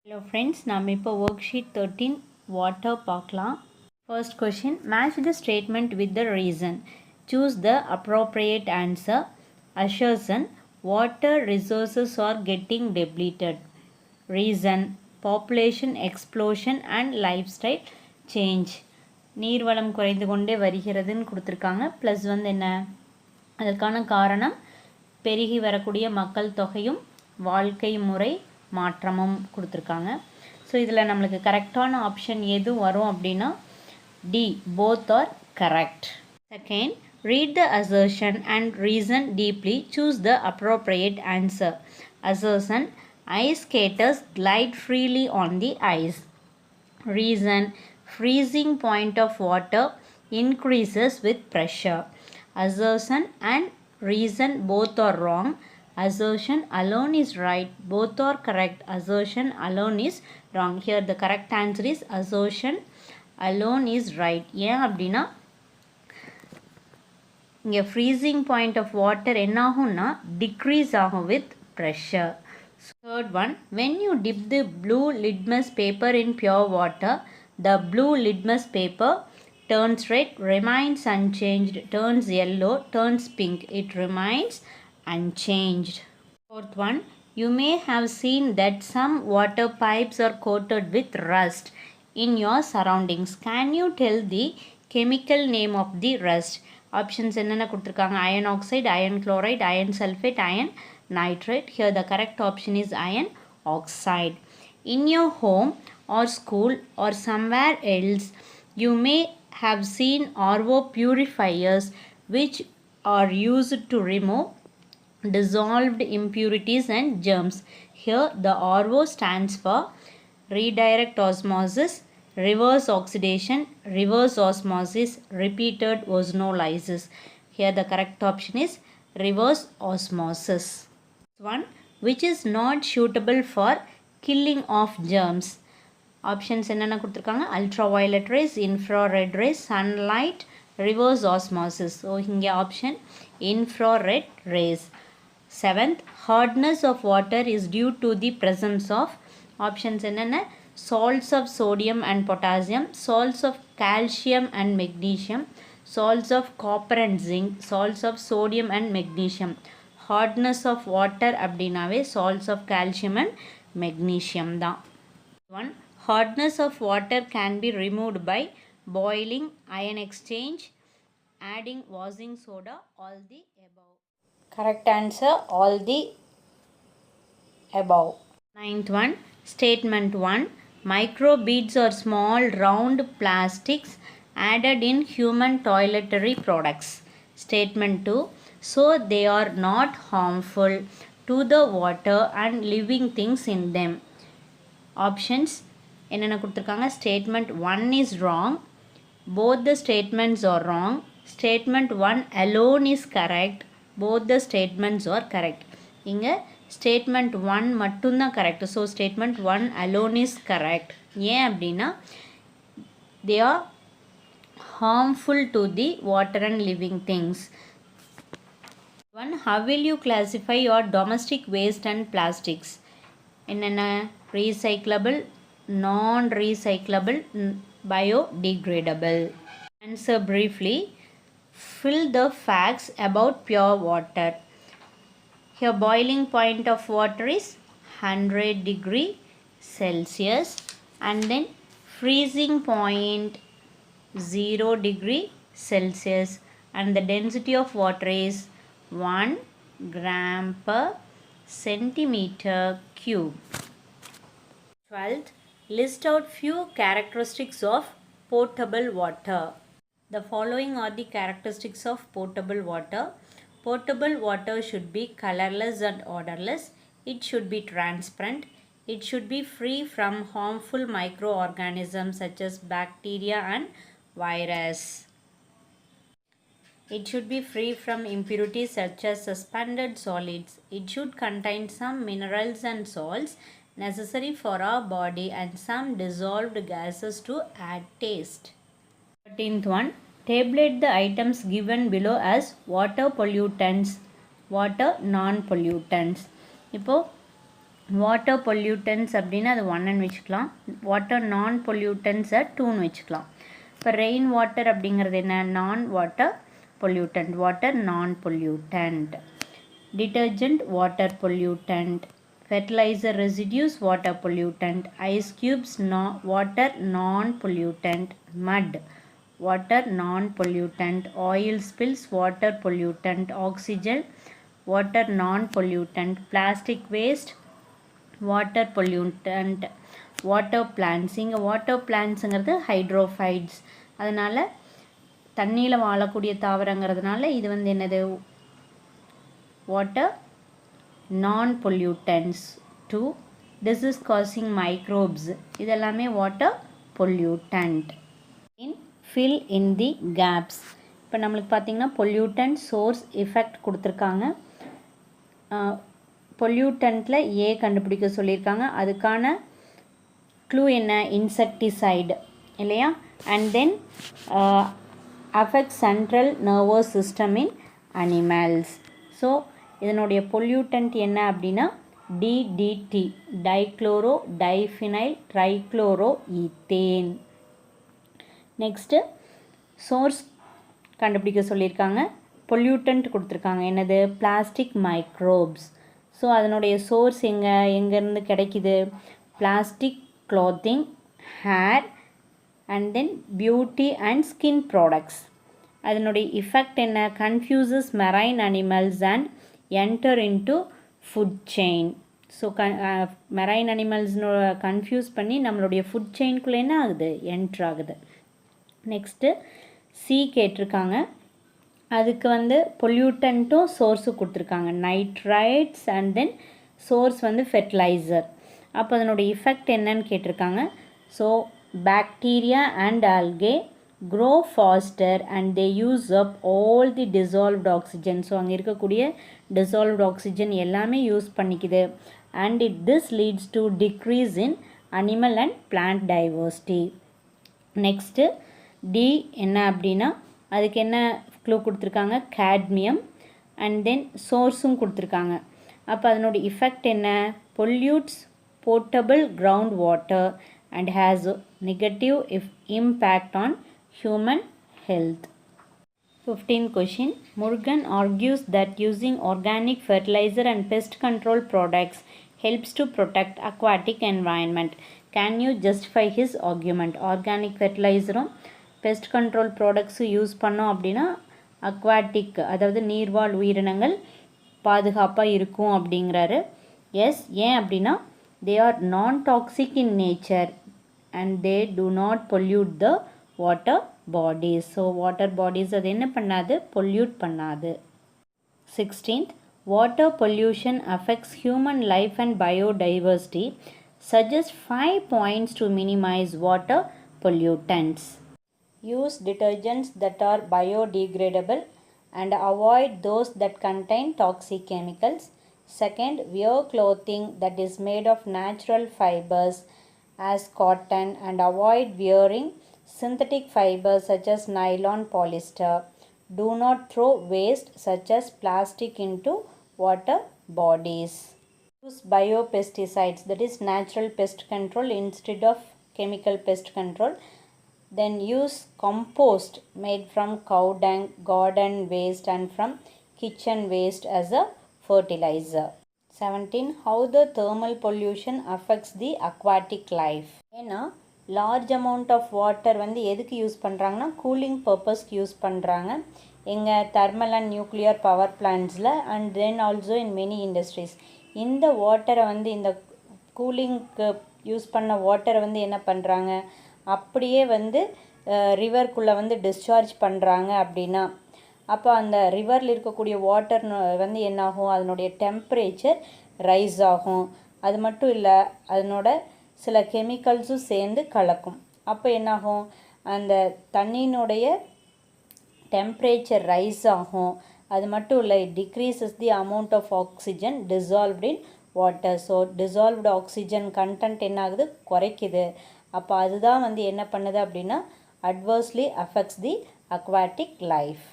Hello friends, நாம் இப்போ worksheet 13 water பார்க்கலாம். First question, match the statement with the reason. Choose the appropriate answer. Assertion, water resources are getting depleted. Reason, population explosion and lifestyle change. நீர்வளம் குறைந்து கொண்டே வருகிறதுன்னு கொடுத்துருக்காங்க. Plus என்ன அதற்கான காரணம் பெருகி வரக்கூடிய மக்கள் தொகையும் வாழ்க்கை முறை மாற்றமும் கொடுத்துருக்காங்க. ஸோ இதில் நம்மளுக்கு கரெக்டான ஆப்ஷன் எது வரும் அப்படின்னா D, both are correct. Second, read the assertion and reason deeply. Choose the appropriate answer. Assertion, ice skaters glide freely on the ice. Reason, freezing point of water increases with pressure. Assertion and reason both are wrong. Assertion alone is right. Both are correct. Assertion alone is wrong. Here the correct answer is assertion alone is right. ஏன் அப்படின்னா இங்கே freezing point of water என்ன ஆகும்னா decrease ஆகும் with pressure. Third one, when you dip the blue litmus paper in pure water, the blue litmus paper turns red, remains unchanged, turns yellow, turns pink. It remains unchanged. Fourth one, you may have seen that some water pipes are coated with rust in your surroundings. Can you tell the chemical name of the rust? Options என்னென்ன கொடுத்துருக்காங்க? Iron oxide, iron chloride, iron sulfate, iron nitrate. Here the correct option is iron oxide. In your home or school or somewhere else, you may have seen RO purifiers which are used to remove dissolved impurities and germs. Here the RO stands for redirect osmosis, reverse oxidation, reverse osmosis, repeated ozonolysis. Here the correct option is reverse osmosis. One, which is not suitable for killing of germs. Options என்னென்ன கொடுத்துருக்காங்க? Ultraviolet rays, infrared rays, sunlight, reverse osmosis. So இங்கே option infrared rays. Seventh, hardness of water is due to the presence of options என்னென்ன? Salts of sodium and potassium, salts of calcium and magnesium, salts of copper and zinc, salts of sodium and magnesium. Hardness of water அப்படின்னாவே salts of calcium and magnesium தான். One, hardness of water can be removed by boiling, ion exchange, adding washing soda, all the above. Correct answer, all the above. Ninth one, statement 1, microbeads are small round plastics added in human toiletry products. Statement 2, so they are not harmful to the water and living things in them. Options என்னென்ன கொடுத்துருக்காங்க? Statement 1 is wrong. Both the statements are wrong. Statement 1 alone is correct. Both the statements are correct. இங்கே statement 1 மட்டும்தான் correct. So statement 1 alone is correct. ஏன் அப்படின்னா they are harmful to the water and living things. One, how will you classify your domestic waste and plastics? என்னென்ன? Recyclable, non-recyclable, biodegradable. Answer briefly. Fill the facts about pure water. Here boiling point of water is 100 degree Celsius and then freezing point 0 degree Celsius and the density of water is 1 gram per centimeter cube. 12th, list out few characteristics of potable water. The following are the characteristics of potable water. Potable water should be colorless and odorless. It should be transparent. It should be free from harmful microorganisms such as bacteria and virus. It should be free from impurities such as suspended solids. It should contain some minerals and salts necessary for our body and some dissolved gases to add taste. 13th one, tabulate the items given below as water pollutants, water non-pollutants. இப்போ water pollutants அப்படின்னா அது 1ன்னு வச்சுக்கலாம். Water நான் பொல்யூட்டன்ஸை 2ன்னு வச்சுக்கலாம். இப்போ rain water அப்படிங்கிறது என்ன? நான் வாட்டர் பொல்யூட்டன்ட், வாட்டர் நான் pollutant. Detergent water pollutant. Fertilizer residues water pollutant. Ice cubes water non pollutant. Mud water non pollutant. Oil spills water pollutant. Oxygen water non pollutant. Plastic waste water pollutant. Water plants. இங்கே water பிளான்ட்ஸுங்கிறது hydrophytes, அதனால் தண்ணியில் வாழக்கூடிய தாவரங்கிறதுனால இது வந்து என்னது? Water non-pollutants. 2. Disease causing microbes. இதெல்லாமே water pollutant. Fill in the gaps. இப்போ நம்மளுக்கு பார்த்திங்கன்னா pollutant source effect கொடுத்துருக்காங்க. பொல்யூட்டண்ட்டில் ஏ கண்டுபிடிக்க சொல்லியிருக்காங்க. அதுக்கான க்ளூ என்ன? இன்செக்டிசைடு இல்லையா? And then affect central nervous system in animals. So இதனுடைய பொல்யூட்டன்ட் என்ன அப்படின்னா DDT, dichlorodiphenyltrichloroethane. Next source கண்டுபிடிக்க சொல்லியிருக்காங்க. பொல்யூட்டன்ட் கொடுத்துருக்காங்க, என்னது? Plastic microbes. ஸோ அதனுடைய சோர்ஸ் எங்கேருந்து கிடைக்கிது? Plastic clothing, hair and then beauty and skin products. அதனுடைய இஃபெக்ட் என்ன? Confuses marine animals and enter into food chain. So marine அனிமல்ஸ்னு கன்ஃபியூஸ் பண்ணி நம்மளுடைய ஃபுட் செயின்குள்ளே என்ன ஆகுது? என்ட்ரு ஆகுது. நெக்ஸ்ட்டு சி கேட்டிருக்காங்க. அதுக்கு வந்து பொல்யூட்டன்ட்டும் சோர்ஸும் கொடுத்துருக்காங்க, நைட்ரைட்ஸ் அண்ட் தென் சோர்ஸ் வந்து ஃபெர்டிலைசர். அப்போ அதனுடைய இஃபெக்ட் என்னன்னு கேட்டிருக்காங்க. So bacteria and algae grow faster and they use up all the dissolved oxygen. So அங்கே இருக்கக்கூடிய dissolved oxygen எல்லாமே use பண்ணிக்குது. and this leads to decrease in animal and plant diversity. Next D என்ன அப்படின்னா அதுக்கு என்ன clue கொடுத்துருக்காங்க? cadmium and then சோர்ஸும் கொடுத்துருக்காங்க. அப்போ அதனோட இஃபெக்ட் என்ன? pollutes potable ground water and has negative impact on human health. 15th question. Murugan argues that using organic fertilizer and pest control products helps to protect aquatic environment. Can you justify his argument? Organic fertilizer pest control products use பண்ணோம் அப்படின்னா aquatic, அதாவது நீர்வாழ் உயிரினங்கள் பாதுகாப்பாக இருக்கும் அப்படிங்கிறாரு. S, ஏன் அப்படின்னா they are non-toxic in nature and they do not pollute the water bodies. So water bodies அது என்ன பண்ணாது? பொல்யூட் பண்ணாது. 16th. Water pollution affects human life and biodiversity. Suggest 5 points to minimize water pollutants. Use detergents that are biodegradable and avoid those that contain toxic chemicals. Second, wear clothing that is made of natural fibers as cotton and avoid wearing synthetic fibers such as nylon, polyester. Do not throw waste such as plastic into water bodies. Use biopesticides, that is natural pest control instead of chemical pest control. Then use compost made from cow dung, garden waste and from kitchen waste as a fertilizer. 17. How the thermal pollution affects the aquatic life. ஏன்னா large amount of water வந்து எதுக்கு use பண்ணுறாங்கன்னா cooling பர்பஸ்க்கு use பண்ணுறாங்க. எங்கள் thermal and nuclear power பிளான்ட்ஸில் and then also in many industries. இந்த வாட்டரை வந்து இந்த கூலிங்க்கு யூஸ் பண்ண வாட்டரை வந்து என்ன பண்ணுறாங்க? அப்படியே வந்து ரிவர்க்குள்ளே வந்து டிஸ்சார்ஜ் பண்ணுறாங்க. அப்படின்னா அப்போ அந்த ரிவரில் இருக்கக்கூடிய வாட்டர் வந்து என்னாகும்? அதனுடைய டெம்பரேச்சர் ரைஸ் ஆகும். அது மட்டும் இல்லை, அதனோட சில கெமிக்கல்ஸும் சேர்ந்து கலக்கும். அப்போ என்னாகும்? அந்த தண்ணியினுடைய டெம்பரேச்சர் ரைஸ் ஆகும். அது மட்டும் இல்லை, decreases the amount of oxygen dissolved in water. So dissolved oxygen content என்ன ஆகுது? குறைக்குது. அப்போ அதுதான் வந்து என்ன பண்ணுது அப்படின்னா adversely affects the aquatic life.